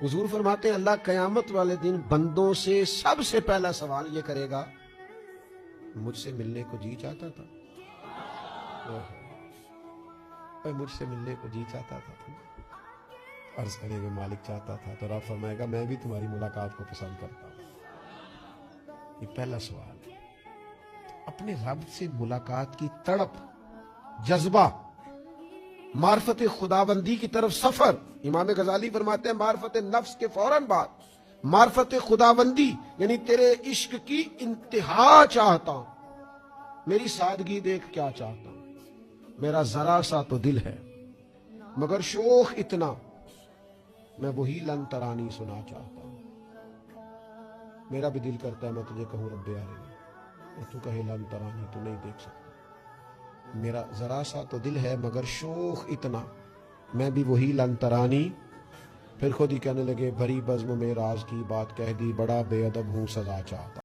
حضور فرماتے ہیں اللہ قیامت والے دن بندوں سے سب سے پہلا سوال یہ کرے گا مجھ سے ملنے کو جی چاہتا تھا، مجھ سے ملنے کو جی چاہتا تھا تم؟ عرض کرے گا مالک چاہتا تھا، تو رب فرمائے گا میں بھی تمہاری ملاقات کو پسند کرتا ہوں۔ یہ پہلا سوال ہے۔ اپنے رب سے ملاقات کی تڑپ، جذبہ، معرفت خداوندی کی طرف سفر۔ امام غزالی فرماتے ہیں معرفت نفس کے فوراً بعد معرفت خداوندی، یعنی تیرے عشق کی انتہا چاہتا ہوں، میری سادگی دیکھ کیا چاہتا ہوں، میرا ذرا سا تو دل ہے مگر شوق اتنا، میں وہی لن ترانی سنا چاہتا ہوں۔ میرا بھی دل کرتا ہے میں تجھے کہوں رب عالمین، اور تو کہے لن ترانی، تو نہیں دیکھ سکتا۔ میرا ذرا سا تو دل ہے مگر شوق اتنا، میں بھی وہی لن ترانی۔ پھر خود ہی کہنے لگے بھری بزم میں راز کی بات کہہ دی، بڑا بے ادب ہوں سزا چاہتا۔